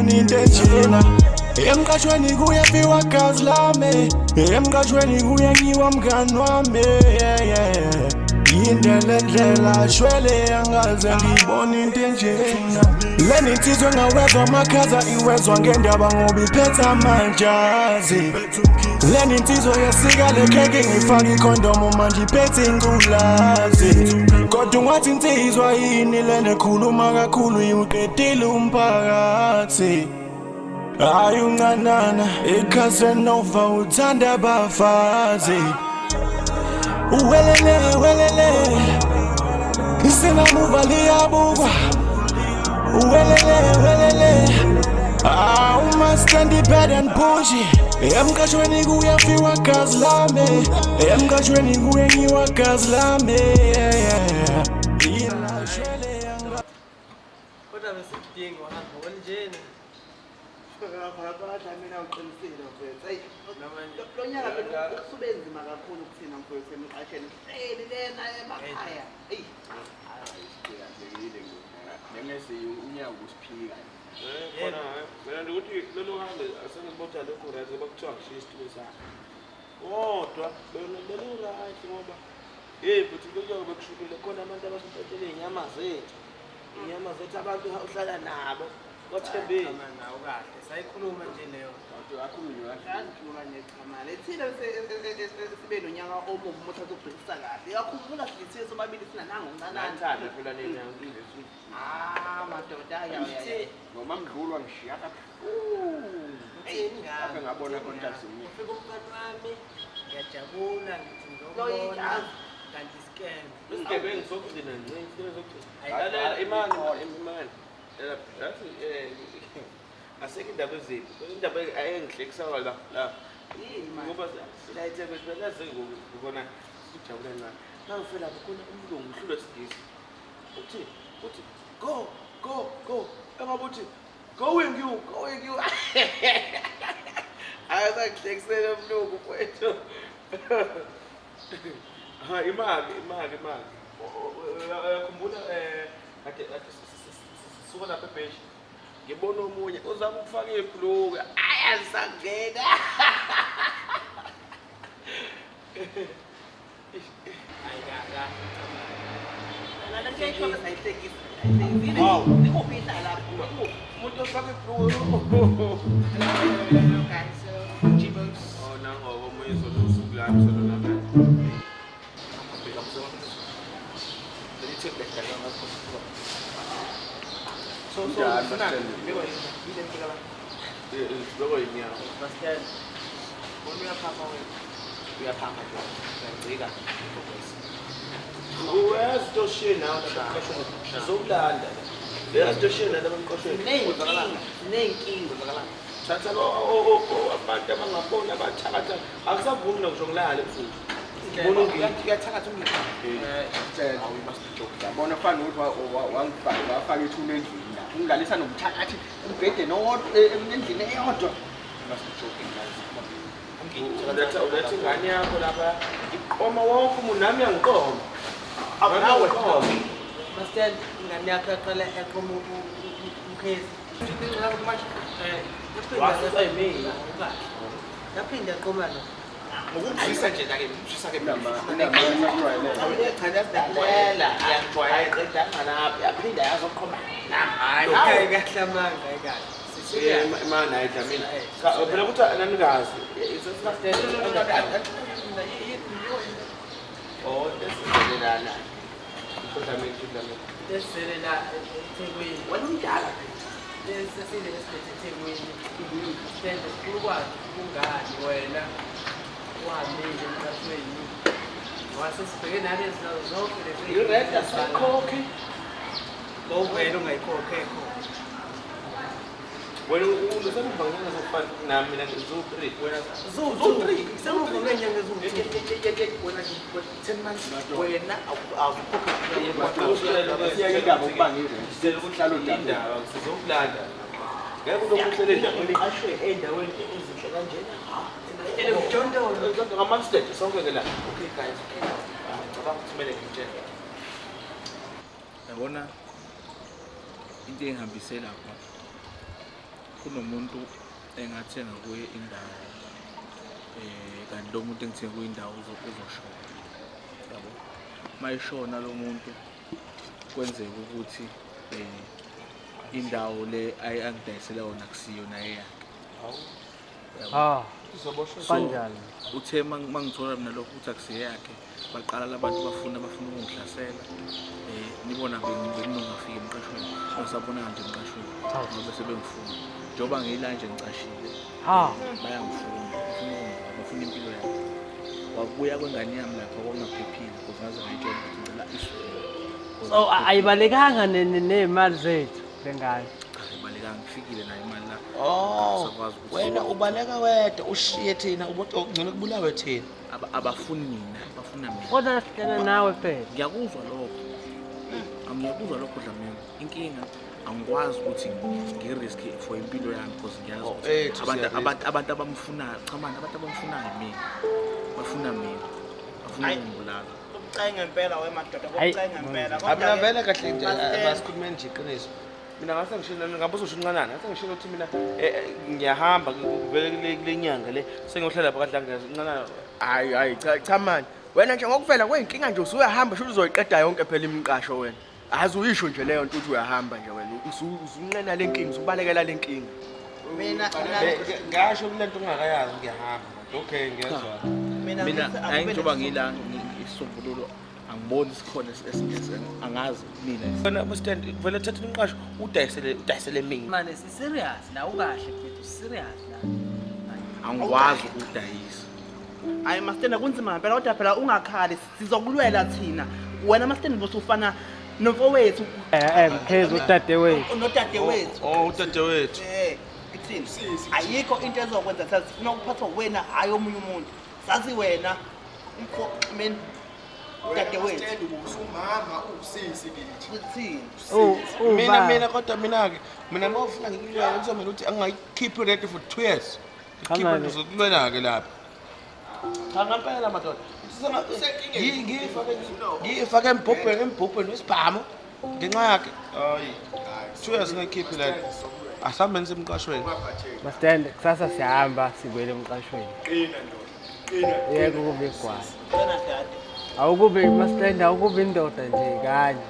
ngibona into enjena. Emkashweni kuyafiwa gazi lami, emkashweni kuyanyiwa mngani wami. Yindlela ndlela shwele angaze ngibona into enjena. Leni insizwe ngawezwa amakhaza iwezwa ngendaba ngoba iphethe amanjazi. Leni insizwe yasika lekheke ngifaka ikhondomu manje iphethe ingulazi. Kodwa ungathi insizwa yini lena ekhuluma kakhulu iwuqedile umphakathi. Hayi uncanana eCasanova uthanda abafazi. Welele isinamuva liyabukwa. Welele uma standi bad and pushy. Emkashweni kuyafiwa gazi lami, emkashweni kuyanyiwa gazi lami. Kodwa besidinga uhamba onjeni. Mina uqinisile mfethu. Hayi, lo nyaka usube nzima kakhulu kuthina mfethu emqasheni. Lena emakhaya. Hey. Ayisiphile ngeke unyaka usiphika. Khona mina ukuthi lelo hambe asengibotha lokho raze bakuthiwa ngishist besa. Kodwa lelo right ngoba futhi kuyobe kushukile khona abantu abasiphathele inyama zethu. Inyama zethu abantu uhlala nabo. Kwathembeni nawo kahle sayikhuluma nje leyo nto akhulunywa kakhulu ngechamale thina sibe nonyaka omubi mothatha ubhekisa kahle yakhumbula sithi sobabili sina nangoncanana phela nini angilezi madoda ayaye noma mdlulwa ngishiya ngapha ngabona contact yimi ufika umfana wami ngiyajabula ngithi ngizobona kanti scam isigebengu sokugcina nje sokugcina imani aseke indaba eziphi indaba ayengihlekisayo la ngoba silayithe bese ngokubona sijabule ngani nawufela khona umlungu uhlule sigisi uthi go engabuthi going you ayakuhlekisela umlungu kwethu imali yakhumbula ade suka lapha ebench ngibona omunye uzama ukufaka ibhuluka ayasangena ayaka la ke khona sayihlekisa nikuphinda lapho umuntu ofaka ibhuluka guys jibos nango omunye usuku lapho solona So yeah, understand. Logo yini Understand. We are papa. Where's the shit now? Zokulanda. Where's the shit now? Nenkingi. Thatha abantu abangabona abathakatha akusavumi nokujonglala futhi. Uyathakatha umlilo. we must be joking. Bona fana ukuthi wangifaka ithuna endlini la. Ungalisa nomthakathi umbhede nodwa endlini eyodwa. We must be joking guys. Uletha ingane yakho lapha iqoma wonke umuntu nami yangiqoma. Nawe Understand ingane yakho yaqala eqoma umkhezi. Yaphinda yaqoma lo. Ngokudlisa nje la ke ngishisa ke nama lela yangijwayele edangana yaphinda yazoqhoma Hayi kahle amanga ekahle. imana ayida mina phela ukuthi ananikazi oh desizelana Desizela eThekwini. wena umdala Desizele eThekwini. Sitende kulukwazi kungani wena uhamile emkhathweni. Wasesibheke nalezi zonke lezi. ireda sikhokhe Bowuvela ungayikhokhe kho. wena ulusebenzisa ngizofana nami mina ngizo3 wena Zo3 semuva ngenyanga eziwu2. wena 10 months wena siyake indaba ukubangile sizele ukuhlala indaba sizokulanda ngeke ulokuhlele endaweni Ashwe endaweni ezinhle kanjena. Elokujondolo. ngama-stage sonke ke la okay guys ngicabanga ukuthi kumele ngitshele Yabona into engihambise lapha kunomuntu engathenga kuye indawo kanti lo muntu engithenga kuye indawo uzoshona yabo mayishona lo muntu kwenzeka ukuthi indawo le angidayisela yona kusiyona eyakhe kanjani uthe mangithola mina lokho ukuthi akusiyakhe baqala labantu bafuna ukungihlasela nibona benginongafika emqashweni basabona nje emqashweni ngoba sebengifuna njengoba ngiyila nje ngicashile bayangifuna bafuna impilo yami wabuya kwengane yami lapho kwangaphephile because ngaze ngayitshela ukuthi ngicela isule so ayibalekanga nemali zethu lengane ayibalekanga ngifikile nayo imali la wena ubaleka wedwa ushiye thina ngcono kubulawe thina abafuni mina bafuna mina kodwa sihlala nawe phela ngiyakuzwa lokho angiyakuzwa lokho Dlamini inkinga angikwazi ukuthi ngirisk for impilo yami because ngiyazi abantu abamfunayo cha manje abantu abamfunayo mina bafuna ukungibulala Ukucela ngempela wemadoda, ukucela ngempela. Mina vele kahle nje abasikhulumeni nje iqiniso. Mina ngase ngishilo ngabuza usho unqanana, ngase ngishilo ukuthi mina ngiyahamba vele kule nyanga le sengiyohlala lapha kaDlangeza unqanana. Hayi cha manje. Wena nje ngokuvela kweyinkinga nje usuyahamba sho uzoyiqeda yonke phela imiqasho wena. Azi uyisho nje leyo nto uthi uyahamba nje wena. Usunqena lenkinga, usubalekela lenkinga. Mina ngasho kulento ongakayazi ngiyahamba. Okay ngiyezwa. Mina ayinjoba ngila isisombululo angiboni sikhona angazi mina wena ustand vele thatha umqasho udayisele mina manje si serious la ukahle mfethu serious la angikwazi ukudayisa hayi mastenda kunzima ngempela kodwa phela ungakhali sizokulwela thina. Wena mastenda bosufana nomfowethu phezulu udadewethu nodadewethu. Udadewethu. Ithini? Ayikho into ezokwenza sathi sifuna ukuphathwa wena hayi omunye umuntu. Sazi wena mina dadewethu usumama usisi kithi uthini? Mina kodwa mina mawufuna ngikulwela kuzomela ukuthi angayikhiphi ready for 2 years. Ngikhipha ngizokulwela ke lapha. Cha ngempela madoda. Ngiyifake embhobheni wesibhamu ngenxa yakhe. Hayi. 2 years ngikhiphi la. Asambe nisemqashweni. Mastende kusasa siyahamba sibuyele emqashweni. qina ndoda qina Yeke kube igwala. Wena dade. Awukube mastende awukube indoda nje kanye.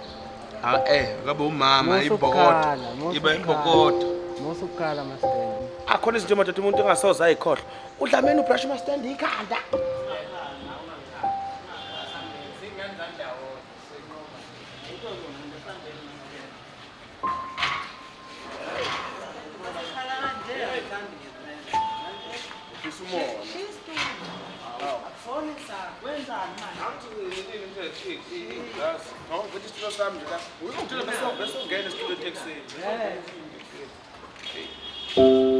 Akabe umama ibhokodo. Iba ibhokodo. Musukala mastende. Akhona izinto madoda umuntu engasoza ayikhohle. Udlamini ubrush mastand ikhanda. Yeah.